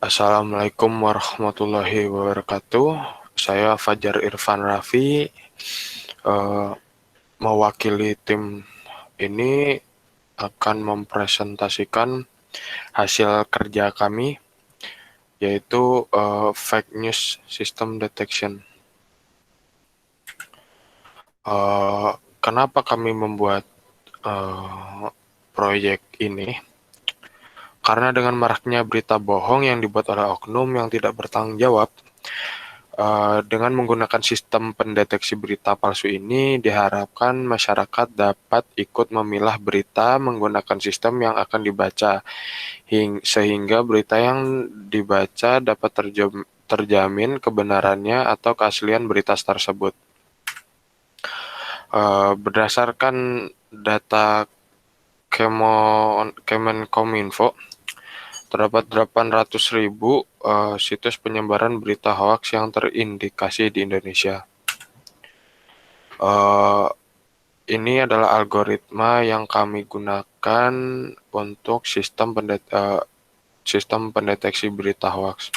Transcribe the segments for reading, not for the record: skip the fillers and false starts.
Assalamualaikum warahmatullahi wabarakatuh. Saya Fajar Irfan Raffi, eh, mewakili tim ini akan mempresentasikan hasil kerja kami, yaitu Fake News System Detection. Eh, Kenapa kami membuat proyek ini? Karena dengan maraknya berita bohong yang dibuat oleh oknum yang tidak bertanggung jawab, dengan menggunakan sistem pendeteksi berita palsu ini, diharapkan masyarakat dapat ikut memilah berita menggunakan sistem yang akan dibaca, sehingga berita yang dibaca dapat terjamin kebenarannya atau keaslian berita tersebut. Berdasarkan data Kemenkominfo, terdapat 800.000 situs penyebaran berita hoaks yang terindikasi di Indonesia. Ini adalah algoritma yang kami gunakan untuk sistem pendeteksi berita hoaks.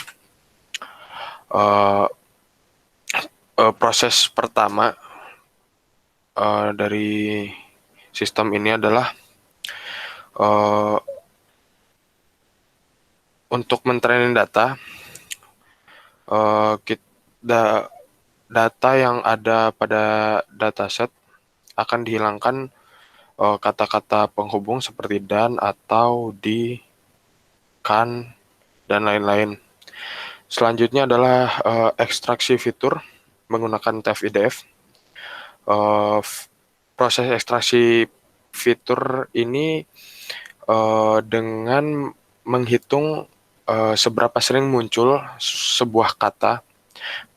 Proses pertama dari sistem ini adalah untuk mentraining data. Data yang ada pada dataset akan dihilangkan kata-kata penghubung seperti dan, atau, di, kan, dan lain-lain. Selanjutnya adalah ekstraksi fitur menggunakan TF-IDF. Proses ekstraksi fitur ini dengan menghitung seberapa sering muncul sebuah kata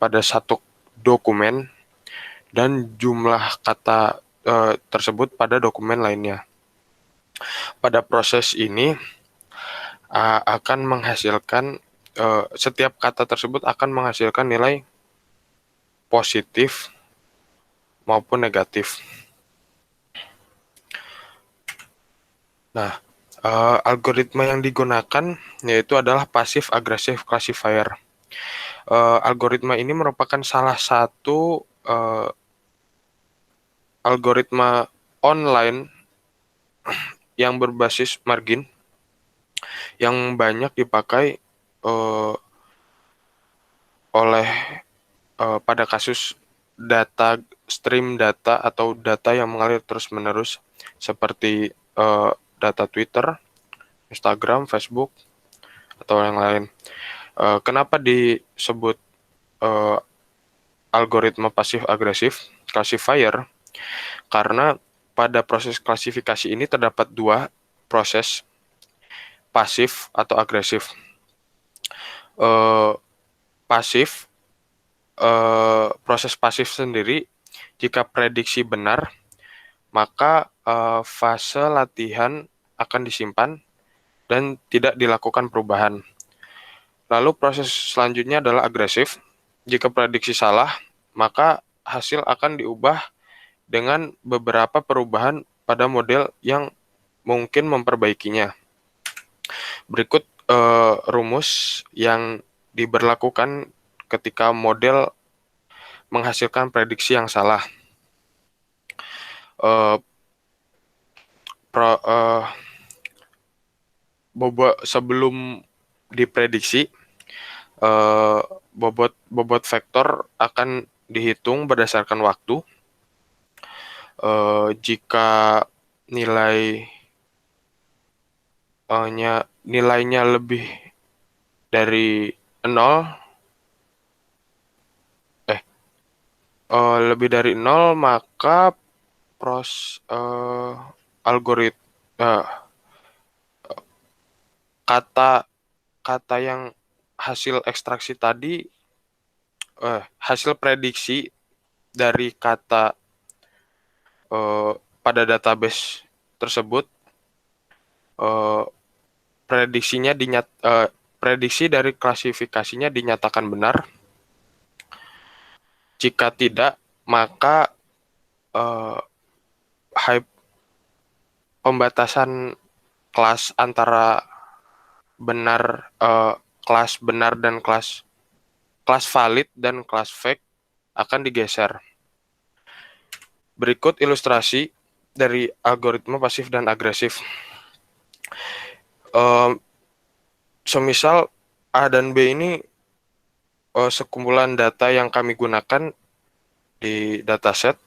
pada satu dokumen dan jumlah kata tersebut pada dokumen lainnya. Pada proses ini akan menghasilkan setiap kata tersebut akan menghasilkan nilai positif maupun negatif. Nah, algoritma yang digunakan yaitu adalah passive aggressive classifier. Algoritma ini merupakan salah satu algoritma online yang berbasis margin yang banyak dipakai oleh pada kasus stream data atau data yang mengalir terus-menerus seperti data Twitter, Instagram, Facebook, atau yang lain. Kenapa disebut algoritma pasif agresif classifier? Karena pada proses klasifikasi ini terdapat dua proses, pasif atau agresif. Pasif, proses pasif sendiri, jika prediksi benar, maka fase latihan akan disimpan dan tidak dilakukan perubahan. Lalu proses selanjutnya adalah agresif. Jika prediksi salah, maka hasil akan diubah dengan beberapa perubahan pada model yang mungkin memperbaikinya. Berikut rumus yang diberlakukan ketika model menghasilkan prediksi yang salah. Sebelum diprediksi, bobot vektor akan dihitung berdasarkan waktu. Jika nilainya lebih dari 0, maka kata yang hasil ekstraksi tadi, hasil prediksi dari kata pada database tersebut, prediksi dari klasifikasinya dinyatakan benar. Jika tidak, maka pembatasan kelas antara benar kelas benar dan kelas valid dan kelas fake akan digeser. Berikut ilustrasi dari algoritma pasif dan agresif. Semisal A dan B ini sekumpulan data yang kami gunakan di dataset.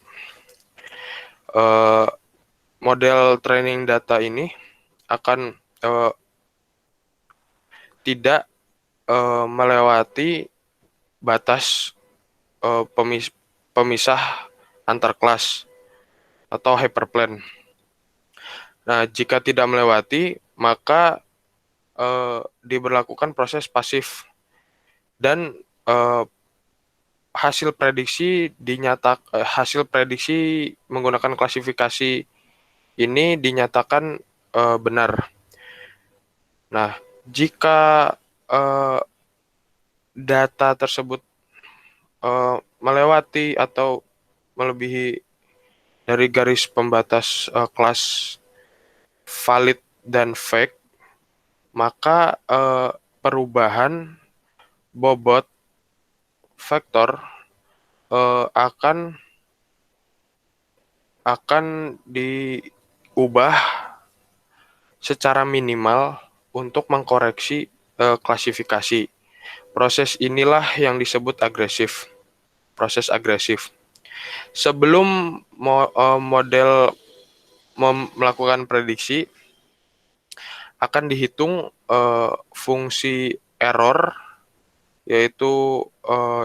Model training data ini akan tidak melewati batas pemisah antar kelas atau hyperplane. Nah, jika tidak melewati, maka diberlakukan proses pasif dan hasil prediksi menggunakan klasifikasi ini dinyatakan benar. Nah, jika data tersebut melewati atau melebihi dari garis pembatas kelas valid dan fake, maka perubahan bobot vektor akan diubah secara minimal untuk mengkoreksi klasifikasi. Proses inilah yang disebut agresif. Proses agresif. Sebelum model melakukan prediksi, akan dihitung fungsi error, yaitu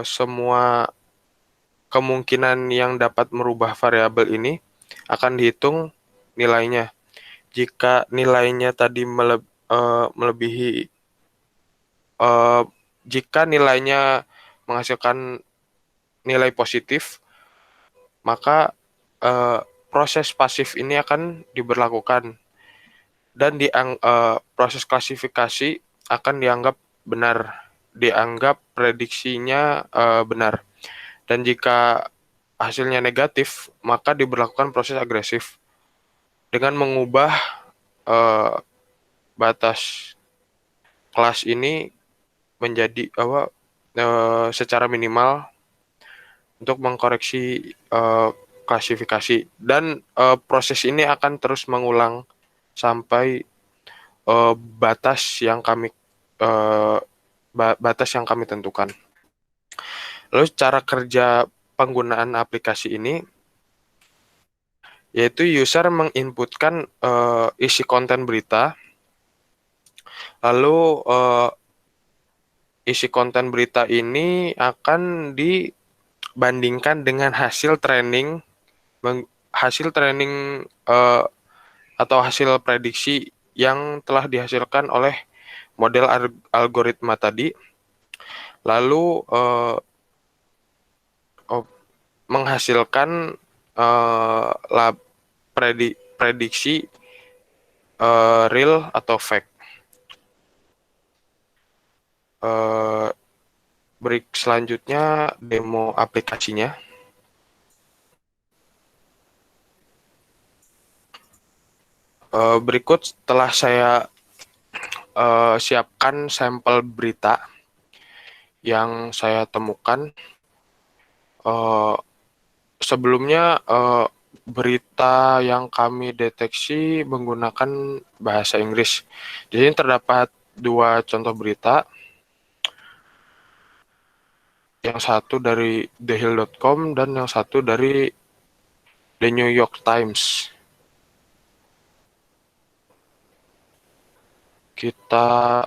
semua kemungkinan yang dapat merubah variabel ini akan dihitung nilainya. Jika nilainya tadi melebihi, jika nilainya menghasilkan nilai positif, maka proses pasif ini akan diberlakukan dan proses klasifikasi akan dianggap benar, dianggap prediksinya benar. Dan jika hasilnya negatif, maka diberlakukan proses agresif dengan mengubah batas kelas ini menjadi secara minimal untuk mengkoreksi klasifikasi, dan proses ini akan terus mengulang sampai batas yang kami tentukan. Lalu cara kerja penggunaan aplikasi ini yaitu user menginputkan isi konten berita, lalu isi konten berita ini akan dibandingkan dengan hasil training atau hasil prediksi yang telah dihasilkan oleh model algoritma tadi, lalu menghasilkan prediksi real atau fake. Berikut selanjutnya demo aplikasinya. Berikut setelah saya siapkan sampel berita yang saya temukan. Sebelumnya berita yang kami deteksi menggunakan bahasa Inggris. Di sini terdapat 2 contoh berita. Yang satu dari thehill.com dan yang satu dari The New York Times. Kita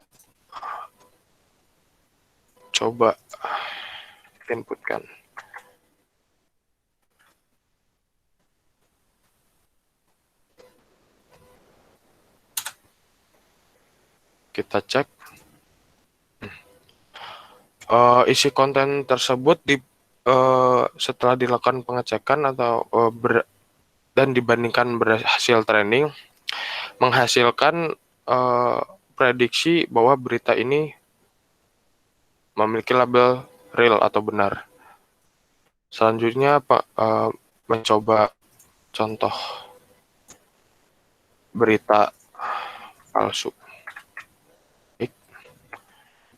coba inputkan. Kita cek. Isi konten tersebut setelah dilakukan pengecekan atau dan dibandingkan berhasil training, menghasilkan prediksi bahwa berita ini memiliki label real atau benar. Selanjutnya mencoba contoh berita palsu.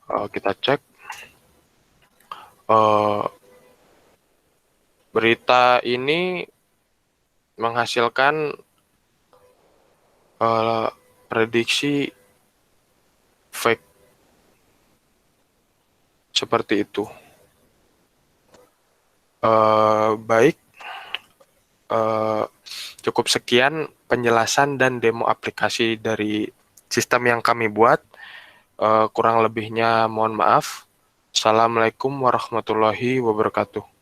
Kita cek. Berita ini menghasilkan prediksi fake seperti itu. Baik, cukup sekian penjelasan dan demo aplikasi dari sistem yang kami buat. Kurang lebihnya mohon maaf. Assalamualaikum warahmatullahi wabarakatuh.